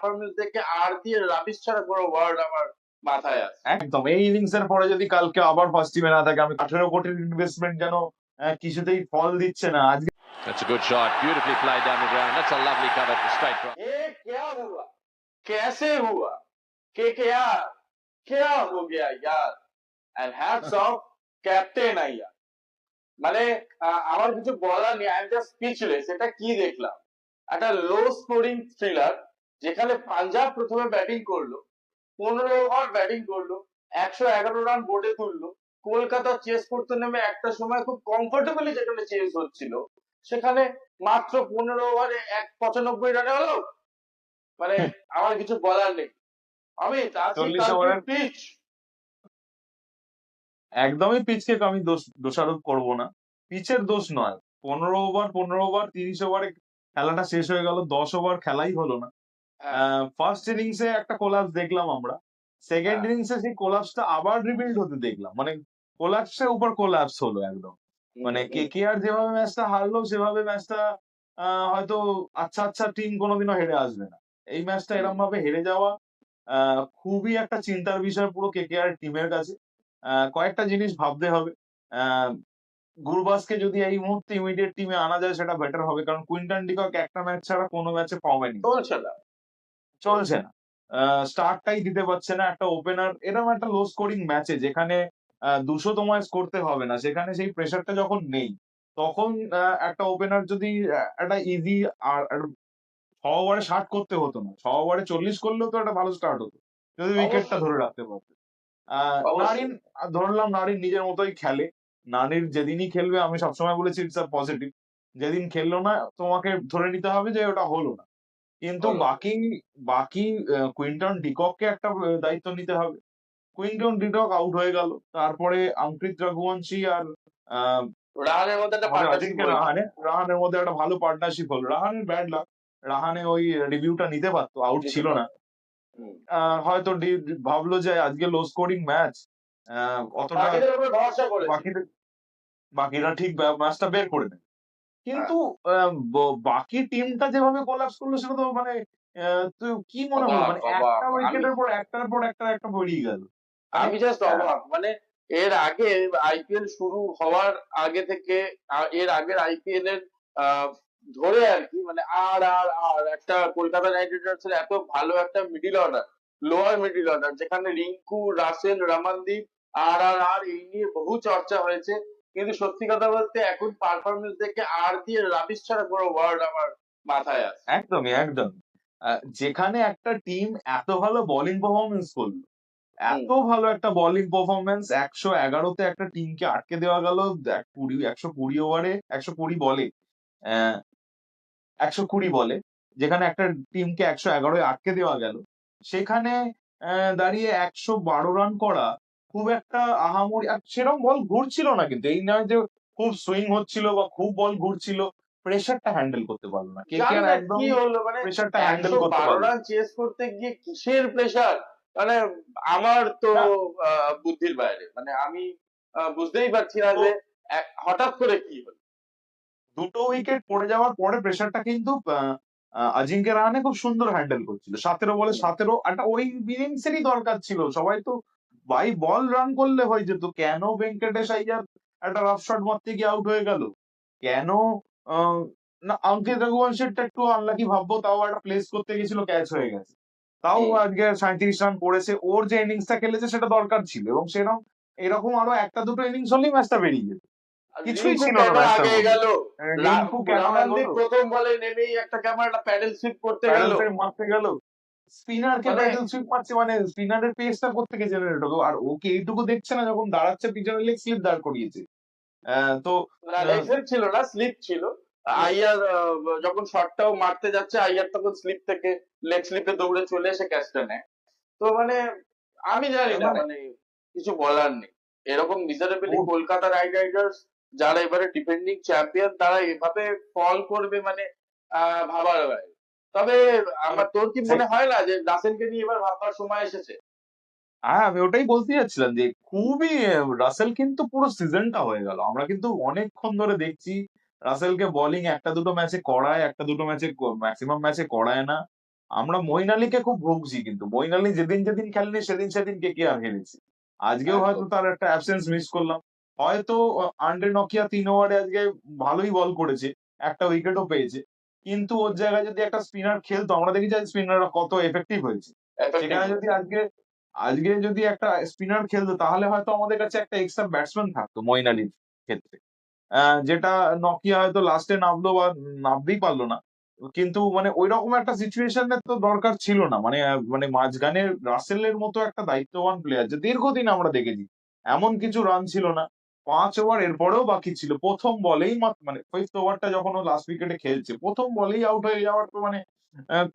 Performance দেখে আর দিয়ে rubbish ছাড়া কোনো ওয়ার্ড আমার মাথায় আসে। একদম এই ইনিংস এর পরে যদি কালকে আবার ফার্স্ট টিমে না থাকে, আমি 18 কোটির ইনভেস্টমেন্ট যেন কিছুতেই ফল দিচ্ছে না আজকে। That's a good shot, beautifully played down the ground. That's a lovely cover to straight drive. ये क्या हुआ, कैसे हुआ, केकेआर क्या हो गया यार, and hats off captain Iyer. মানে আমার কিছু বলার নেই, আই এম জাস্ট স্পিচলেস। এটা কি দেখলাম, একটা লো স্কোরিং থ্রিলার যেখানে পাঞ্জাব প্রথমে ব্যাটিং করলো, 15 ওভার ব্যাটিং করলো, 111 রান বোর্ডে তুললো। কলকাতা চেস করতে নেমে একটা সময় খুব কমফোর্টেবলি যেখানে চেস হচ্ছিল, সেখানে মাত্র 15 ওভারে 95 রানে হলো। মানে আমার কিছু বলার নেই। আমি 40 ওভারের পিচ একদমই পিচকে আমি দোষারোপ করব না, পিচের দোষ নয়। 15 ওভার 30 ওভারে খেলাটা শেষ হয়ে গেল, 10 ওভার খেলাই হলো না। ফার্স্ট ইনিংসে একটা কোলাপস দেখলাম আমরা, সেকেন্ড ইনিংসে সেই কোলাপসটা আবার রিবিল্ড হতে দেখলাম। মানে কোলাপসের উপর কোলাপস হলো একদম। মানে কেকেআর যেভাবে ম্যাচটা হারলো সেভাবে ম্যাচটা হয়তো আচ্ছা আচ্ছা টিম কোনোদিনও হেরে আসবে না। এই ম্যাচটা এরম ভাবে হেরে যাওয়া খুবই একটা চিন্তার বিষয় পুরো কেকেআর টিমের কাছে। কয়েকটা জিনিস ভাবতে হবে। গুরবাজকে যদি এই মুহূর্তে ইমিডিয়েট টিমে আনা যায় সেটা বেটার হবে, কারণ কুইন্টন ডিকক একটা ম্যাচ ছাড়া কোনো ম্যাচে ফর্মে নেই, চলছে না, স্টার্টটাই দিতে পারছে না। একটা ওপেনার এরকম একটা লো স্কোরিং ম্যাচে যেখানে 200 তোমায় করতে হবে না, সেখানে সেই প্রেশারটা যখন নেই, তখন একটা ওপেনার যদি একটা ইজি আর 6 ওভারে 60 করতে হতো না, 6 ওভারে 40 করলেও তো একটা ভালো স্টার্ট হতো যদি উইকেটটা ধরে রাখতে পারতো। নারিন ধরলাম নারিন নিজের মতোই খেলে, নারিন যেদিনই খেলবে আমি সবসময় বলেছি ইটস আ পজিটিভ, যেদিন খেললো না তোমাকে ধরে নিতে হবে যে ওটা হলো না। কিন্তু বাকি বাকি কুইন্টন ডিককে একটা দায়িত্ব নিতে হবে। কুইন্টন ডিকক আউট হয়ে গেল, তারপরে অঙ্কিত রঘুবংশী আর রাহানের মধ্যে একটা অজিঙ্ক্য রাহানের মধ্যে একটা ভালো পার্টনারশিপ হলো। রাহানের ব্যাড লাক, রাহানে ওই রিভিউটা নিতে পারতো, আউট ছিল না। হয়তো ভাবলো যে আজকে লো স্কোরিং ম্যাচ, অতটা বাকিরা ঠিক ম্যাচটা বের করে নেবে। কিন্তু বাকি টিমটা যেভাবে কোলাপস করলো সেটা তো মানে তুই কি মনে হলো, মানে একটা উইকেটের পর একটার পর একটা বেরিয়ে গেল। আমি জাস্ট অবাক। মানে এর আগে আইপিএল শুরু হওয়ার আগে থেকে এর আগের আইপিএল এর ধরে আর কি, মানে আর একটা কলকাতা নাইট রাইডার্স এর এত ভালো একটা middle order, lower middle order, যেখানে রিঙ্কু, রাসেল, রমনদীপ, আর এই নিয়ে বহু চর্চা হয়েছে। কিন্তু সত্যি কথা বলতে এখন পারফরমেন্স দেখে আর দিয়ে রাবিশ ছাড়া কোনো ওয়ার্ড আমার মাথায় আসে। একদমই একদম। যেখানে একটা টিম এত ভালো বোলিং পারফরমেন্স করলো, এত ভালো একটা বোলিং পারফরমেন্স, 111তে একটা টিমকে আটকে দেওয়া গেল 120 ওভারে 120 বলে, 120 বলে, যেখানে একটা টিমকে 111-এ আটকে দেওয়া গেল, সেখানে দাঁড়িয়ে 112 রান করা খুব একটা আহামরি। আর সেরকম বল ঘুরছিল না, কিন্তু এই নয় যে খুব সুইং হচ্ছিল বা খুব বল ঘুরছিল, প্রেশারটা হ্যান্ডেল করতে পারলো না কেকেআর, একদম কি হলো মানে প্রেশারটা হ্যান্ডেল করতে 112 পারলো রান চেস করতে গিয়ে কিসের প্রেশার, মানে আমার তো না। বুদ্ধির বাইরে। মানে আমি বুঝতেই পারছি না যে হঠাৎ করে কি হলো। 2 উইকেট পড়ে যাওয়ার পরে প্রেশারটা কিন্তু অজিঙ্ক্য রাহানে খুব সুন্দর হ্যান্ডেল করছিল। 17 বলে 17 একটা ওই ইনিংসেরই দরকার ছিল। সবাই তো বাই বল রান করলে হয়ে যেত, কেন ভেঙ্কটেশ আইয়ার একটা রাফ শট মারতে গিয়ে আউট হয়ে গেল, কেন না অঙ্কিত রঘুবংশীরটা একটু আনলাকি ভাববো, তাও একটা প্লেস করতে গেছিল, ক্যাচ হয়ে গেছে, তাও আজকে 37 রান করেছে। ওর যে ইনিংসটা খেলেছে সেটা দরকার ছিল, এবং সেরকম এরকম আরো একটা দুটো ইনিংস হলেই ম্যাচটা বেরিয়ে যেত। কিছুই ছিল না ম্যাচটার মধ্যে। রিঙ্কু কেন প্রথম বলে নেমেই একটা কেমন একটা প্যাডেল সুইপ করতে গেল, মারতে গেল, স্পিনারকে প্যাডেল সুইপ মারছে, মানে স্পিনারের পেসটা কোত্থেকে জেনারেট হলো, আর ওকে এইটুকু দেখছে না যখন দাঁড়াচ্ছে পিছনে লেগ স্লিপ দাঁড় করিয়েছে। তো লেগ স্লিপ ছিল না, স্লিপ ছিল। আইয়ার যখন শটটাও মারতে যাচ্ছে, আইয়ার তখন স্লিপ থেকে লেগ স্লিপে দৌড়ে চলে এসে ক্যাচটা নেয়। তো মানে আমি জানি না, মানে কিছু বলার নেই। এরকম মিজারেবলি কলকাতা নাইট রাইডার্স, যারা এবারে ডিফেন্ডিং চ্যাম্পিয়ন, তারা এভাবে ফল করবে মানে ভাবার বাইরে। তবে আমার তোর কি মনে হয় না যে রাসেলকে নিয়ে এবার ভাববার সময় এসেছে? হ্যাঁ, আমি ওটাই বলতে যাচ্ছিলাম যে খুবই রাসেল কিন্তু পুরো সিজনটা হয়ে গেল, আমরা কিন্তু অনেকক্ষণ ধরে দেখছি রাসেলকে বোলিং একটা দুটো ম্যাচে করায়, একটা দুটো ম্যাচে ম্যাক্সিমাম ম্যাচে করায় না। আমরা মঈন আলীকে খুব ভুগছি, কিন্তু মঈন আলী যেদিন যেদিন খেলেনি সেদিন সেদিন KKR হেরেছি। আজকেও হয়তো একদম। তার একটা অ্যাবসেন্স মিস করলাম। হয়তো আন্ড্রে নকিয়া 3 ওভারে আজকে ভালোই বল করেছে, একটা উইকেটও পেয়েছে, কিন্তু ওর জায়গায় যদি একটা স্পিনার খেলতো, আমরা দেখেছি আজ স্পিনাররা কত এফেক্টিভ হয়েছে। এফেক্টিভ সেখানে যদি হয়েছে। আজকে আজকে যদি একটা স্পিনার খেলতো, তাহলে হয়তো আমাদের কাছে একটা এক্সট্রা ব্যাটসম্যান থাকতো মঈন আলীর ক্ষেত্রে। যেটা নকিয়া হয়তো লাস্টে নামলো বা নামতেই পারলো না, কিন্তু মানে ওইরকম একটা সিচুয়েশনের তো দরকার ছিল না। মানে মাঝখানে রাসেলের মতো একটা দায়িত্ববান প্লেয়ার যে দীর্ঘদিন আমরা দেখেছি, এমন কিছু রান ছিল না, 5 ওভার এরপরেও বাকি ছিল, প্রথম বলেই মানে ফিফথ ওভারটা যখন ও লাস্ট উইকেটে খেলছে, প্রথম বলেই আউট হয়ে যাওয়ার তো মানে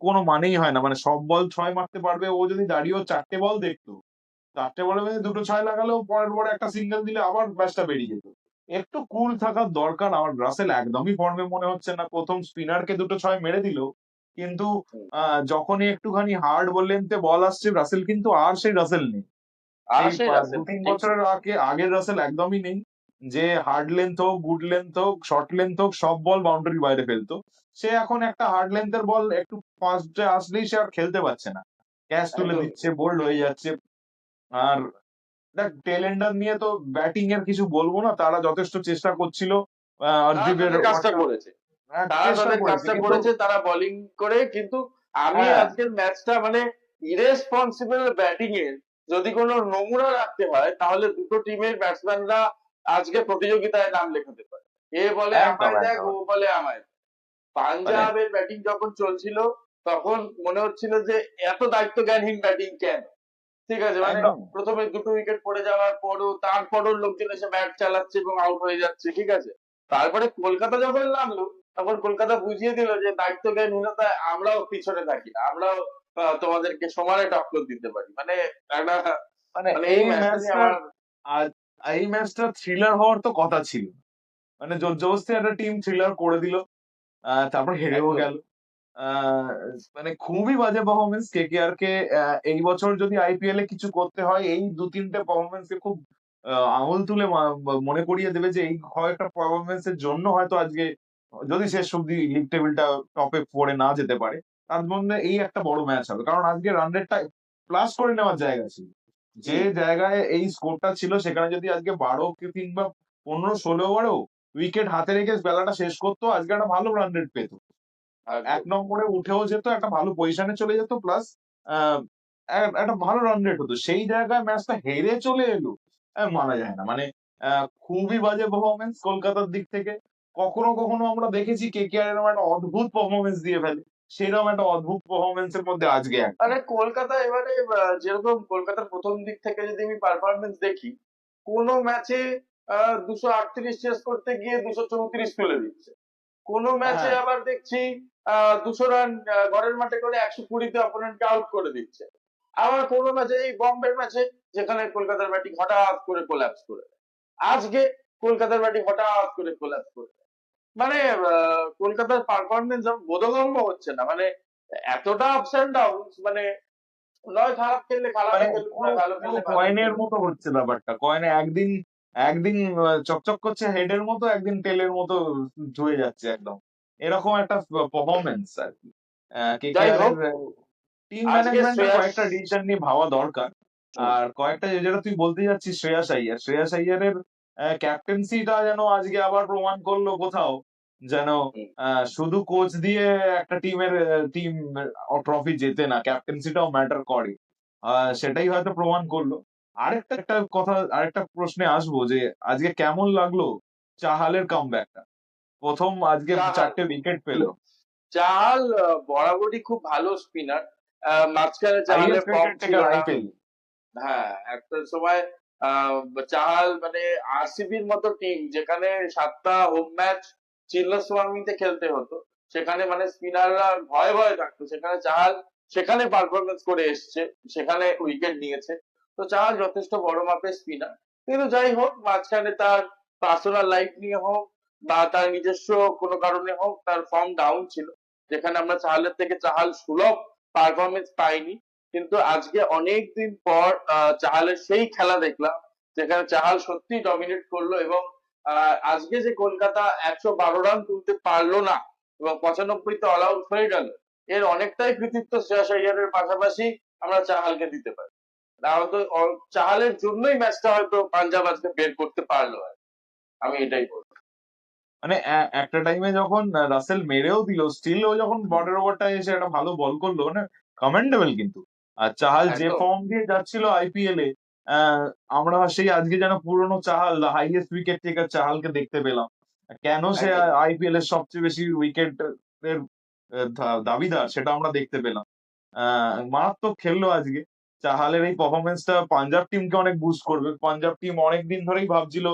কোনো মানেই হয় না। মানে সব বল 6 মারতে পারবে, ও যদি দাঁড়িয়েও 4টে বল দেখতো, 4টে বলের মধ্যে 2টো 6 লাগালেও পরের বলে একটা সিঙ্গেল দিলে আবার ম্যাচটা বেরিয়ে যেত। একটু কুল থাকার দরকার। আমার রাসেল একদমই ফর্মে মনে হচ্ছে না, প্রথম স্পিনারকে 2টো 6 মেরে দিল, কিন্তু হুম। যখনই একটুখানি হার্ড লেন্থে বল আসছে, রাসেল কিন্তু আর সেই রাসেল নেই। আর সেই সেই রাসেল 2-3 ঠিক। বছরের আগের রাসেল একদমই নেই, যে হার্ড লেন্থ হোক, গুড লেন্থ হোক, শর্ট লেন্থ হোক, সব বল বাউন্ডারির বাইরে ফেলতো। সে এখন একটা হার্ড লেন্থের বল একটু ফাস্টে আসলেই সে আর খেলতে পারছে না, ক্যাচ তুলে একদম। দিচ্ছে, বোল্ড হয়ে যাচ্ছে। আর দেখ, টেলেন্ডার নিয়ে তো ব্যাটিং এর কিছু বলবো না, তারা যথেষ্ট চেষ্টা করছিল। তারা হরদীপের তাদের কাজটা ওয়াটার করেছে। তারা চেষ্টা তাদের করেছে, কাজটা কিন্তু করেছে, তারা বোলিং করে, কিন্তু আমি হ্যাঁ আজকের ম্যাচটা মানে ইরেসপন্সিবল ব্যাটিং এর যদি কোনো নমুনা রাখতে হয়, তাহলে দুটো টিমের ব্যাটসম্যানরা আজকে প্রতিযোগিতায় নাম লেখাতে পারে। এ বলে একদম আমায় দেখ, একদম। ও বলে আমায় দেখ। মানে পাঞ্জাবের ব্যাটিং যখন চলছিল, তখন মনে হচ্ছিল যে এত দায়িত্ব জ্ঞানহীন ব্যাটিং কেন। ঠিক আছে, মানে একদম প্রথমে দুটো উইকেট পড়ে যাওয়ার পরও তারপরও লোকজন এসে ব্যাট চালাচ্ছে এবং আউট হয়ে যাচ্ছে, ঠিক আছে। তারপরে কলকাতা যখন নামলো, তখন কলকাতা বুঝিয়ে দিল যে দায়িত্ব জ্ঞানহীনতায় আমরাও পিছনে থাকি না, আমরাও তোমাদেরকে সমানে টক্কর দিতে পারি। মানে একটা, মানে মানে এই এই ম্যাচটা নিয়ে ম্যাচটা আমার। আজ এই ম্যাচটা থ্রিলার হওয়ার তো কথা ছিল। মানে জোর জবরদস্তি একটা টিম থ্রিলার করে দিল, তারপর হেরেও একদম। গেল। আহ, মানে খুবই বাজে পারফরমেন্স KKR কে। এই বছর যদি IPL এ কিছু করতে হয়, এই 2-3টে পারফরমেন্স কে খুব আঙুল তুলে মনে করিয়ে দেবে যে এই কয়েকটা পারফরমেন্স এর জন্য হয়তো আজকে যদি শেষ অব্দি লিগ টেবিলটা টপে 4-এ না যেতে পারে, তার মধ্যে এই একটা বড় ম্যাচ হবে, কারণ আজকে রান রেটটা প্লাস করে নেওয়ার জায়গা ছিল। যে হুম। জায়গায় এই স্কোরটা ছিল, সেখানে যদি আজকে 12 কিংবা 15-16 ওভারেও উইকেট হাতে রেখে বেলাটা শেষ করতো, আজকে একটা ভালো রান রেট পেত, এক একদম। নম্বরে উঠেও যেত, একটা ভালো পজিশনে চলে যেত, প্লাস একটা ভালো রান রেট হতো। সেই জায়গায় ম্যাচটা হেরে চলে এলো, মানা যায় না। মানে খুবই বাজে পারফরমেন্স কলকাতার দিক থেকে। কখনো কখনো আমরা দেখেছি KKR এরকম একটা অদ্ভুত পারফরমেন্স দিয়ে ফেলে, সেরকম একটা অদ্ভুত পারফরমেন্সের মধ্যে আজকে একটা। মানে কলকাতা এবারে যেরকম কলকাতার প্রথম দিক থেকে যদি আমি পারফরমেন্স দেখি, কোনো ম্যাচে 238 চেস করতে গিয়ে 234 তুলে দিচ্ছে। কোনো ম্যাচে হ্যাঁ আবার দেখছি 200 রান ঘরের মাঠে করে 120-তে অপোনেন্টকে আউট করে দিচ্ছে। আবার কোনো ম্যাচে, এই বম্বের ম্যাচে, যেখানে কলকাতার ব্যাটিং হঠাৎ করে কোল্যাপস করে দেয়। আজকে কলকাতার ব্যাটিং হঠাৎ করে কোল্যাপস করে দেয়। মানে কলকাতার পারফরমেন্স বোধগম্য হচ্ছে না। মানে এতটা আপস এন্ড ডাউন, মানে নয় খারাপ খেললে খারাপ মানে খেলুক, পুরো নয় ভালো পুরো খেললে ভালোই কয়েনের খেলুক। মতো হচ্ছে ব্যাপারটা। কয়েনে একদিন একদিন চকচক করছে হেডের মতো, একদিন টেলের মতো ধুয়ে যাচ্ছে একদম, এরকম একটা পারফরমেন্স আর কি। যাই KKR এর হোক, টিম আজকে ম্যানেজমেন্টের শ্রেয়াস। কয়েকটা ডিসিশন নিয়ে ভাবা দরকার। হুম। আর কয়েকটা, যেটা তুই বলতে যাচ্ছিস, শ্রেয়াস আইয়ারের ক্যাপ্টেন্সিটা যেন আজকে আবার প্রমাণ করলো কোথাও, যেন হুম। শুধু কোচ দিয়ে একটা টিম ট্রফি জেতে না, ক্যাপ্টেন্সিটাও ম্যাটার করে। সেটাই হয়তো প্রমাণ করলো। আরেকটা প্রশ্নে আসবো, যে আজকে কেমন লাগলো চাহালের কামব্যাকটা? প্রথম আজকে চাহাল 4টে উইকেট পেলো, চাহাল বরাবরই খুব ভালো স্পিনার। মাঝখানে চাহালের হাইয়েস্ট ফর্ম উইকেট ছিল টেকার না। IPL। হ্যাঁ, একটা সময় আহ, চাহাল মানে RCBর মতো টিম, যেখানে 7টা হোম ম্যাচ চিন্নাস্বামীতে খেলতে হতো, সেখানে মানে স্পিনাররা ভয়ে ভয়ে থাকতো, সেখানে চাহাল সেখানে পারফরমেন্স করে এসছে, সেখানে উইকেট নিয়েছে। তো চাহাল যথেষ্ট বড় মাপের স্পিনার। কিন্তু যাই হোক, মাঝখানে তার পার্সোনাল লাইফ নিয়ে হোক বা তার নিজস্ব কোনো কারণে হোক, তার ফর্ম ডাউন ছিল, যেখানে আমরা চাহালের থেকে চাহাল সুলভ পারফরমেন্স পাইনি। কিন্তু আজকে অনেক দিন পর চাহালের সেই খেলা দেখলাম, যেখানে চাহাল সত্যি ডমিনেট করলো, এবং আজকে যে কলকাতা 112 রান তুলতে পারলো না এবং 95-তে অল আউট হয়ে গেল, এর অনেকটাই কৃতিত্ব শ্রেয়াস আইয়ারের পাশাপাশি আমরা চাহালকে দিতে পারি। না হয়তো চাহালের জন্যই ম্যাচটা হয়তো পাঞ্জাব আজকে বের করতে পারলো আর কি। আমি এটাই বলবো। মানে একটা টাইমে যখন রাসেল মেরেও দিল, স্টিল ও যখন বর্ডার ওভারটা এসে একটা ভালো বল করলো, মানে কমেন্ডেবল কিন্তু। আর চাহাল যে একদম। ফর্ম দিয়ে যাচ্ছিল আইপিএল এ, আমরা সেই আজকে যেন পুরনো চাহাল, হাইয়েস্ট উইকেট টেকার চাহালকে দেখতে পেলাম। কেন সে একদম। আইপিএল এর সবচেয়ে বেশি উইকেট এর দাবিদার সেটা আমরা দেখতে পেলাম। মারাত্মক খেললো আজকে। চাহালের এই পারফরমেন্সটা পাঞ্জাব টিমকে অনেক বুস্ট করবে। পাঞ্জাব টিম অনেকদিন ধরেই ভাবছিল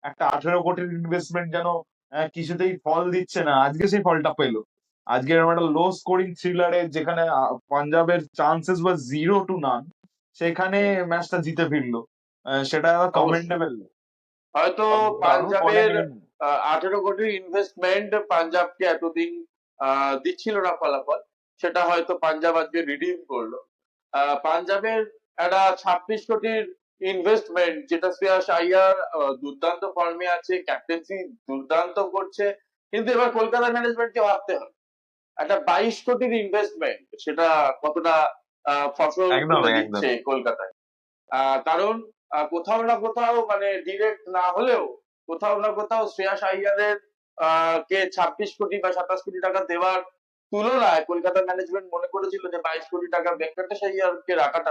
একটা 18 কোটির ইনভেস্টমেন্ট যেন কিছুতেই ফল দিচ্ছে না, আজকে সেই ফলটা পেলো। আজকে এরকম একটা লো স্কোরিং থ্রিলারে যেখানে পাঞ্জাবের চান্সেস বা 0-9, সেখানে ম্যাচটা জিতে ফিরলো। সেটা অবশ্যই। কমেন্ডেবল। হয়তো দারুণ বলিং পাঞ্জাবের ইনিংস। 18 কোটির ইনভেস্টমেন্ট পাঞ্জাবকে এতদিন দিচ্ছিল না ফলাফল, সেটা হয়তো পাঞ্জাব আজকে রিডিম করলো। পাঞ্জাবের একটা 26 কোটির ইনভেস্টমেন্ট, যেটা শ্রেয়াস আইয়ার দুর্দান্ত ফর্মে আছে, ক্যাপ্টেন্সি দুর্দান্ত করছে, কিন্তু এবার কলকাতা ম্যানেজমেন্টকে ভাবতে হবে একটা 22 কোটির ইনভেস্টমেন্ট সেটা কতটা ফসল একদম তুলে একদম। দিচ্ছে কলকাতায়। কারণ কোথাও না কোথাও মানে ডিরেক্ট না হলেও কোথাও না কোথাও শ্রেয়াস আইয়ারের কে 26 কোটি বা 27 কোটি টাকা দেওয়ার তুলনায় কলকাতা ম্যানেজমেন্ট মনে করেছিল যে 22 কোটি টাকা ভেঙ্কটেশ আইয়ারকে রাখাটা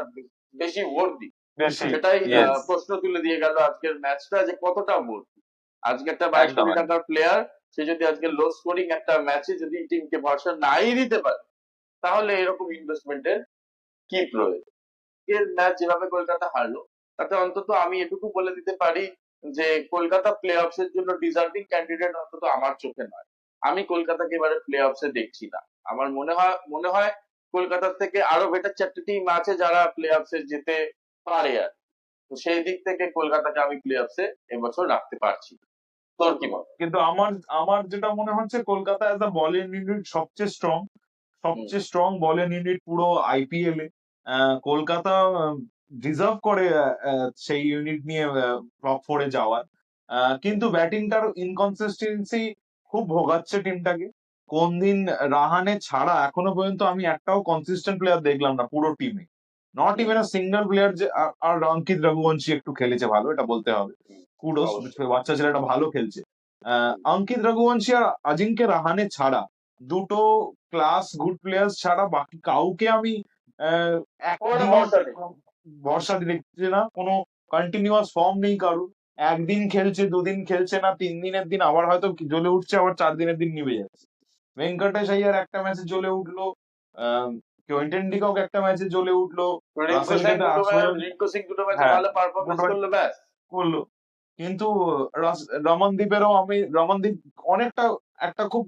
বেশি worthy। বেশি। সেটাই ইয়েস। প্রশ্ন তুলে দিয়ে গেল আজকের ম্যাচটা যে কতটা worthy। আজকে একটা 22 একদম কোটি একদম। টাকার প্লেয়ার, সে যদি আজকে লো স্কোরিং একটা ম্যাচে যদি টিমকে ভরসা নাই দিতে পারে, তাহলে এরকম ইনভেস্টমেন্টের কি প্রয়োজন। এর ম্যাচ যেভাবে কলকাতা হারলো, তাতে অন্তত আমি এটুকু বলে দিতে পারি যে কলকাতা প্লে অফস এর জন্য ডিজার্ভিং ক্যান্ডিডেট অন্তত আমার চোখে নয়। আমি কলকাতাকে এবারে প্লে অফস এ দেখছি না। আমার মনে হয় কলকাতার থেকে আরো বেটার 4টে টিম আছে যারা প্লে অফস এ যেতে পারে আর। তো সেই দিক থেকে কলকাতাকে আমি প্লে অফস এ এবছর রাখতে পারছি না। তোর কি মত? কিন্তু আমার আমার যেটা মনে হচ্ছে, Kolkata as a bowling unit সবচেয়ে স্ট্রং, হুম। সবচেয়ে স্ট্রং বলিং ইউনিট পুরো আইপিএল এ। কলকাতা ডিজার্ভ করে সেই ইউনিট নিয়ে টপ ফোরে যাওয়ার। কিন্তু ব্যাটিংটার ইনকনসিস্টেন্সি খুব ভোগাচ্ছে টিমটাকে। কোন দিন রাহানে ছাড়া এখনো পর্যন্ত আমি একটাও কনসিস্টেন্ট প্লেয়ার দেখলাম না পুরো টিমে। Not hmm. Even a single player যে আর অঙ্কিত রঘুবংশী একটু খেলেছে ভালো, এটা বলতে হবে। হুম। কুডোস, অবশ্যই। বাচ্চা ছেলেটা ভালো খেলছে। হুম। অঙ্কিত রঘুবংশী আর আজিঙ্কে রাহানে ছাড়া, দুটো ক্লাস গুড প্লেয়ার্স ছাড়া বাকি কাউকে আমি আহ, ওখানে একদিনও ভরসা নেই। ভরসা দেখছি না। কোনো কন্টিনিউয়াস ফর্ম নেই কারু। একদিন খেলছে, দুদিন খেলছে না, 3 দিনের দিন আবার হয়তো জ্বলে উঠছে, আবার 4 দিনের দিন নিভে যাচ্ছে। ভেঙ্কটেশ আইয়ার একটা ম্যাচে জ্বলে উঠলো, আহ কোয়েন্টেন ডিকক একটা ম্যাচে জ্বলে উঠলো, রাসেলকে তো আসলে, রিঙ্কু সিং দুটো ম্যাচে হ্যাঁ, ভালো পারফরমেন্স দুটো করলো, ব্যাস। করলো। কিন্তু রমনদীপ অনেকটা একটা খুব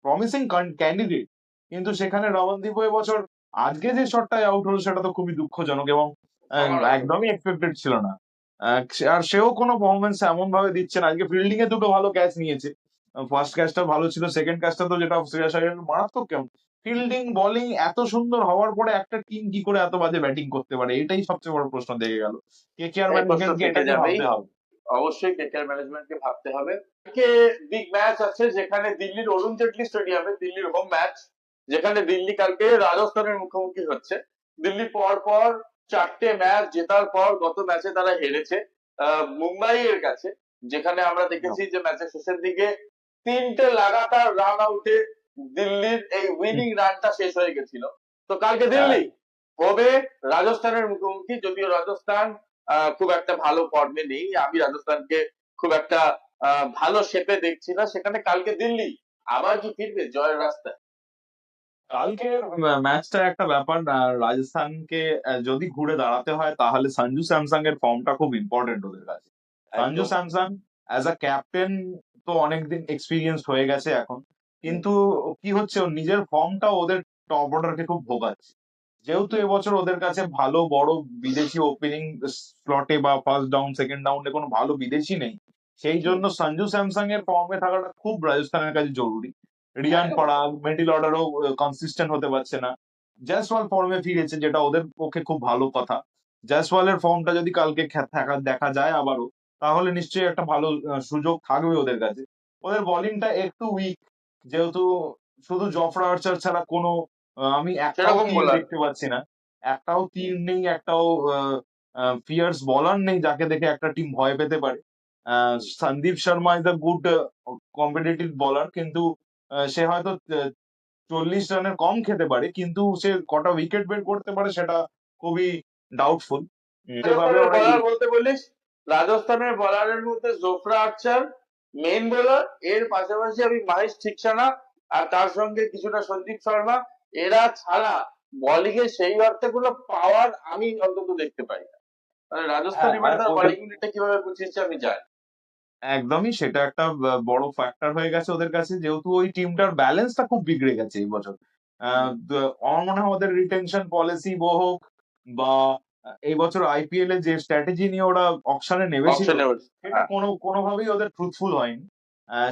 প্রমিসিং ক্যান্ডিডেট, কিন্তু সেখানে রমনদীপও এবছর আজকে যে শটটায় আউট হলো সেটা তো খুবই দুঃখজনক, এবং আমারও তো। একদমই এক্সপেক্টেড ছিল না। আর সেও কোনো পারফরমেন্স এমন ভাবে দিচ্ছে না। আজকে ফিল্ডিং এ দুটো ভালো ক্যাচ নিয়েছে। ফার্স্ট ক্যাচটা ভালো ছিল, সেকেন্ড ক্যাচটা তো যেটা শ্রেয়াস আইয়ার মারাত্মক। কেমন ফিল্ডিং বোলিং এত সুন্দর হওয়ার পরে একটা টিম কি করে এত বাজে ব্যাটিং করতে পারে, এটাই সবচেয়ে বড় প্রশ্ন থেকে গেল। কেকেআর এই প্রশ্ন ম্যানেজমেন্টকে থেকে এটা নিয়ে যাবেই। ভাবতে হবে। অবশ্যই কেকেআর ম্যানেজমেন্টকে ভাবতে হবে। আজকে বিগ ম্যাচ আছে, যেখানে দিল্লির অরুণ জেটলি স্টেডিয়ামে, দিল্লির হোম ম্যাচ, যেখানে দিল্লি কালকে রাজস্থানের মুখোমুখি হচ্ছে। দিল্লি পর পর 4টে ম্যাচ জেতার পর গত ম্যাচে তারা হেরেছে মুম্বাইয়ের কাছে, যেখানে আমরা দেখেছি যে ম্যাচের শেষের দিকে 3টে লাগাতার রান আউটে দিল্লির এই উইনিং রানটা শেষ হয়ে গেছিল। তো কালকে হ্যাঁ, দিল্লি হবে রাজস্থানের মুখোমুখি, যদিও রাজস্থান খুব একটা ভালো ফর্মে নেই। আমি রাজস্থানকে খুব একটা ভালো শেপে দেখছি না। সেখানে কালকে দিল্লি আবার কি ফিরবে জয়ের রাস্তায়? কালকের ম্যাচটা একটা ব্যাপার। রাজস্থানকে যদি ঘুরে দাঁড়াতে হয় তাহলে সঞ্জু স্যামসাং এর ফর্মটা খুব ইম্পর্টেন্ট ওদের কাছে। সঞ্জু একদম। স্যামসাং অ্যাজ আ ক্যাপ্টেন তো অনেকদিন এক্সপিরিয়েন্স হয়ে গেছে এখন, হুম। কিন্তু কি হচ্ছে, ওর নিজের ফর্মটা ওদের টপ অর্ডারকে খুব ভোগাচ্ছে। যেহেতু এবছর ওদের কাছে ভালো বড় বিদেশি ওপেনিং স্লটে বা ফার্স্ট ডাউন সেকেন্ড ডাউনে কোনো ভালো বিদেশি নেই, সেই হুম। জন্য সঞ্জু স্যামসাং এর ফর্মে থাকাটা খুব রাজস্থানের কাছে জরুরি। রিয়ান একদম। পরাগ মিডল অর্ডারও কনসিস্টেন্ট হতে পারছে না। জয়সওয়াল ফর্মে ফিরেছে, যেটা ওদের পক্ষে খুব ভালো কথা। জয়সওয়ালের ফর্মটা যদি কালকে দেখা যায় আবারও, তাহলে নিশ্চয়ই একটা ভালো সুযোগ থাকবে ওদের কাছে। ওদের বোলিংটা একটু উইক, যেহেতু শুধু জফরা আর্চার ছাড়া কোনো আমি একটাও সেরকম তীর বোলার। দেখতে পাচ্ছি না। একটাও তীর নেই, একটাও ফিয়ার্স বলার নেই যাকে দেখে একটা টিম ভয় পেতে পারে। Sandeep Sharma is a good competitive bowler, কিন্তু সে হয়তো 40 রানের কম খেতে পারে, কিন্তু সে কটা উইকেট বের করতে পারে সেটা খুবই ডাউটফুল। যেভাবে রাজস্থানের ওরা বলার বলতে বলিস, রাজস্থানের বলারের মধ্যে জোফরা আর্চার মেইন বোলার, এর পাশাপাশি আমি মহেশ থিকসানা আর তার সঙ্গে কিছুটা সন্দীপ শর্মা, এরা ছাড়া বোলিং এ সেই অর্থে কোনো পাওয়ার আমি অন্তত দেখতে পাই না। মানে রাজস্থান হ্যাঁ এবারে হ্যাঁ তার ওদের বোলিং ইউনিটটা কিভাবে গুছিয়েছে আমি জানি। একদমই সেটা একটা বড় ফ্যাক্টর হয়ে গেছে ওদের কাছে, যেহেতু ওই টিমটার ব্যালেন্সটা খুব বিগড়ে গেছে এই বছর। আমার মনে হয় ওদের রিটেনশন পলিসি হোক বা এই বছর আইপিএল এ যে স্ট্র্যাটেজি নিয়ে ওরা অকশনে নেমেছিল অপশনে সেটা হ্যাঁ। কোনোভাবেই ওদের ট্রুথফুল হয়নি।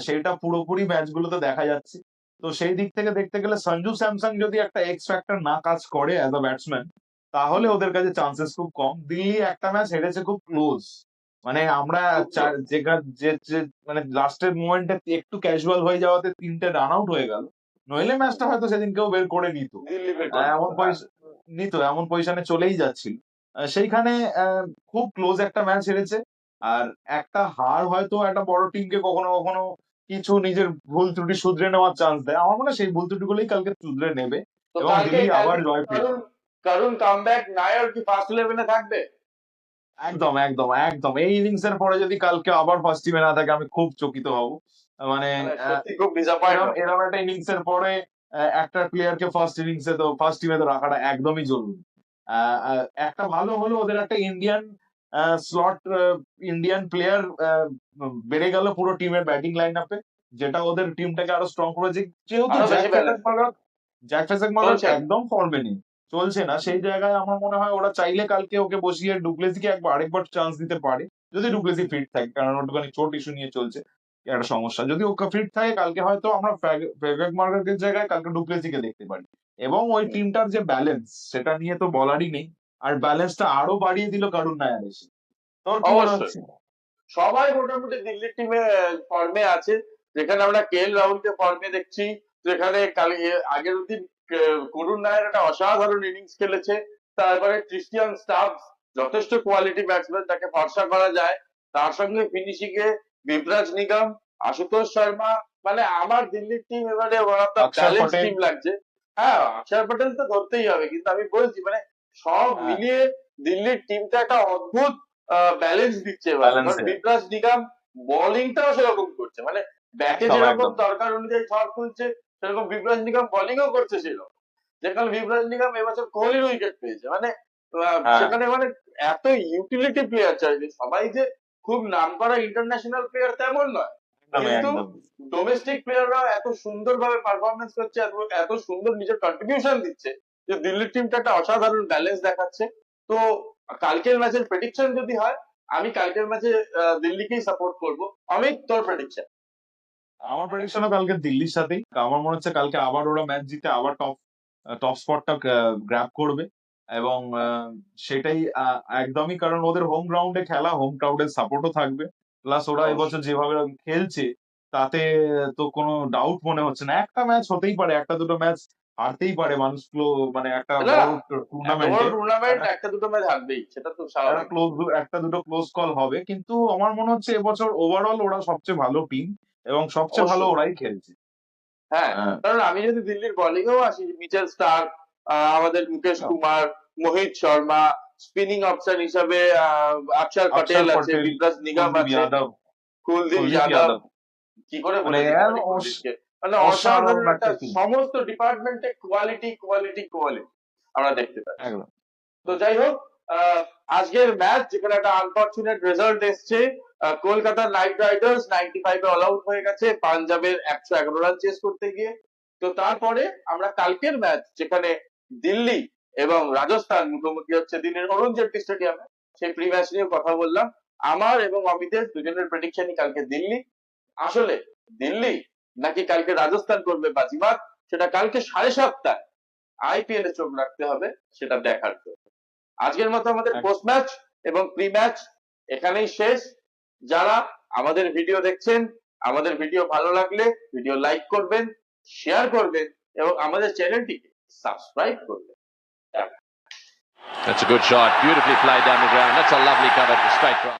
সেটা পুরোপুরি ম্যাচগুলোতে দেখা যাচ্ছে। তো সেই দিক থেকে দেখতে গেলে সঞ্জু স্যামসং যদি একটা এক্স ফ্যাক্টর না কাজ করে অ্যাজ আ ব্যাটসম্যান, তাহলে ওদের কাছে চান্সেস খুব কম। দিল্লি একটা ম্যাচ হেরেছে খুব ক্লোজ, মানে আমরা খুব close। মানে লাস্টের মোমেন্টে একটু ক্যাজুয়াল হয়ে যাওয়াতে 3টে রান আউট হয়ে গেল, নইলে ম্যাচটা হয়তো সেদিন কেউ বের করে নিত। দিল্লি বের করে এমন দিত, হ্যাঁ। এমন পজিশনে চলেই যাচ্ছিল। সেইখানে খুব ক্লোজ একটা ম্যাচ হেরেছে। আর একটা হার হয়তো একটা বড় টিমকে কখনো কখনো কিছু নিজের ভুল ত্রুটি শুধরে নেওয়ার চান্স দেয়। আমার মনে হয় সেই ভুল ত্রুটিগুলোই কালকে শুধরে নেবে তো এবং কালকে দিল্লি আবার কালকে জয় ফিরবে। কারণ কারণ কামব্যাক নায়র কি ফার্স্ট ইলেভেনে থাকবে? একদম একদম একদম এই ইনিংস এর পরে যদি কালকে আবার ফার্স্ট টিমে না থাকে আমি খুব চকিত হব। মানে মানে সত্যি খুব ডিসঅ্যাপয়েন্ট এরম হবে। এরম একটা ইনিংস এর পরে একটা প্লেয়ারকে ফার্স্ট টিমে তো রাখাটা একদমই জরুরি। একটা ভালো হলো ওদের একটা স্লট ইন্ডিয়ান প্লেয়ার বেড়ে গেল পুরো টিমের ব্যাটিং লাইন আপে, যেটা ওদের টিমটাকে আরো স্ট্রং করেছে। যেহেতু আরো বেশি ব্যালেন্স হবে। জ্যাক ফেসেকমার্গার চলছে না। একদম ফর্মে নেই, চলছে না, সেই জায়গায় আমার মনে হয় ওরা চাইলে কালকে ওকে বসিয়ে ডুপ্লেসিকে আরেকবার চান্স দিতে পারে, যদি ডুপ্লেসি ফিট থাকে, কারণ ওটুখানি চোট ইস্যু নিয়ে চলছে একটা সমস্যা। যদি ওকে ফিট থাকে কালকে হয়তো আমরা ফেসেকমার্গারের জায়গায় কালকে ডুপ্লেসিকে দেখতে পারি। এবং ওই টিমটার যে ব্যালেন্স সেটা নিয়ে তো বলারই নেই। আর ব্যালেন্সটা আরো বাড়িয়ে দিল কারুন নায়ার এসে। তোর কি মনে অবশ্যই হচ্ছে? সবাই মোটামুটি দিল্লির টিমে ফর্মে আছে। যেখানে আমরা কেএল রাহুলকে ফর্মে দেখছি, যেখানে আগের দিন করুণ নায়ার একটা অসাধারণ ইনিংস খেলেছে। তারপরে ক্রিস্টিয়ান স্টাফ যথেষ্ট কোয়ালিটি ব্যাটসম্যান, তাকে ভরসা করা যায়। তার সঙ্গে ফিনিশিং এ বিভরাজ নিগম, আশুতোষ শর্মা, মানে আমার দিল্লির টিম এবারে ওয়ান অফ দ্য অক্ষর ব্যালেন্স পটেল। টিম লাগছে। হ্যাঁ, অক্ষর পটেল তো ধরতেই হবে, কিন্তু আমি বলছি মানে সব হ্যাঁ, মিলিয়ে দিল্লির টিমটা একটা অদ্ভুত ব্যালেন্স দিচ্ছে এবারে। কারণ ব্যালেন্সে বিপ্রাস নিগম বোলিংটাও সেরকম করছে, মানে ব্যাটে একদম যেরকম একদম দরকার অনুযায়ী ঝড় তুলছে, সেরকম বিপ্রাস নিগম বোলিংও করছে সেরকম। যেখানে বিপ্রাস নিগম এবছর কোহলির উইকেট পেয়েছে, মানে হ্যাঁ সেখানে মানে এত ইউটিলিটি প্লেয়ার চাইছে। সবাই যে খুব নামকরা ইন্টারন্যাশনাল প্লেয়ার তেমন নয়, একদমই কিন্তু একদম ডোমেস্টিক প্লেয়াররাও এত সুন্দরভাবে পারফরমেন্স করছে, এত সুন্দর নিজের কন্ট্রিবিউশন দিচ্ছে যে দিল্লির টিমটা একটা অসাধারণ ব্যালেন্স দেখাচ্ছে। তো কালকের ম্যাচের প্রেডিকশন যদি হয়, আমি কালকের ম্যাচে দিল্লিকেই সাপোর্ট করব। অমিত, তোর প্রেডিকশন? আমার প্রেডিকশনও কালকে দিল্লির সাথেই। আমার মনে হচ্ছে কালকে আবার ওরা ম্যাচ জিতে আবার টপ টপ স্পটটা গ্র্যাব করবে। এবং সেটাই একদমই, কারণ ওদের হোম গ্রাউন্ডে খেলা, হোম ক্রাউডের সাপোর্টও থাকবে। প্লাস ওরা এবছর অবশ্যই। যেভাবে খেলছে তাতে তো কোনো ডাউট মনে হচ্ছে না। একটা ম্যাচ হতেই পারে, একটা দুটো ম্যাচ হারতেই পারে মানুষগুলো, মানে একটা না, বড় এত বড় টুর্নামেন্টে টুর্নামেন্ট একটা একটা দুটো ম্যাচ হারবেই, সেটা তো একটা স্বাভাবিক। ক্লোজ একটা দুটো ক্লোজ কল হবে, কিন্তু আমার মনে হচ্ছে এবছর ওভারঅল ওরা সবচেয়ে ভালো টিম এবং সবচেয়ে ভালো অবশ্যই। ওরাই খেলছে। হ্যাঁ, হ্যাঁ, কারণ আমি যদি দিল্লির বোলিংয়েও আসি, মিচেল স্টার্ক, আমাদের মুকেশ কুমার, মোহিত শর্মা, স্পিনিং অপশন হিসাবে অক্ষর অক্ষর পটেল আছে, পটেল, বিপ্রাস নিগম কুলদীপ আছে, যাদব, কুলদীপ কুলদীপ যাদব। যাদব কি করে মানে বলে দিতে এর পারি কুলদীপকে? মানে অসাধারণ অসাধারণ একটা, একটা টিম। সমস্ত ডিপার্টমেন্টে কোয়ালিটি কোয়ালিটি কোয়ালিটি আমরা দেখতে পাচ্ছি। একদম তো যাই হোক, আহ, আজকের ম্যাচ যেখানে একটা আনফরচুনেট রেজাল্ট এসছে, কলকাতা নাইট রাইডার্স 95-এ অল আউট হয়ে গেছে পাঞ্জাবের 111 রান চেস করতে গিয়ে। তো তারপরে আমরা কালকের ম্যাচ, যেখানে দিল্লি এবং রাজস্থান মুখোমুখি হচ্ছে দিনের অরুণ জেটলি স্টেডিয়ামে, সেই প্রি ম্যাচ নিয়ে কথা বললাম। আমার এবং অমিতের দুজনের প্রেডিকশনই কালকে দিল্লি। আসলে দিল্লি নাকি কালকে রাজস্থান করবে বাজিমাত, সেটা কালকে 7:30 আইপিএল এ চোখ রাখতে হবে, সেটা দেখার জন্য। আজকের মতো আমাদের এক- পোস্ট ম্যাচ এবং প্রি ম্যাচ এখানেই শেষ। যারা আমাদের ভিডিও দেখছেন, আমাদের ভিডিও ভালো লাগলে ভিডিও লাইক করবেন, শেয়ার করবেন এবং আমাদের চ্যানেলটিকে সাবস্ক্রাইব করবেন। That's a good shot. Beautifully played down the ground. That's a lovely cover. Straight drive.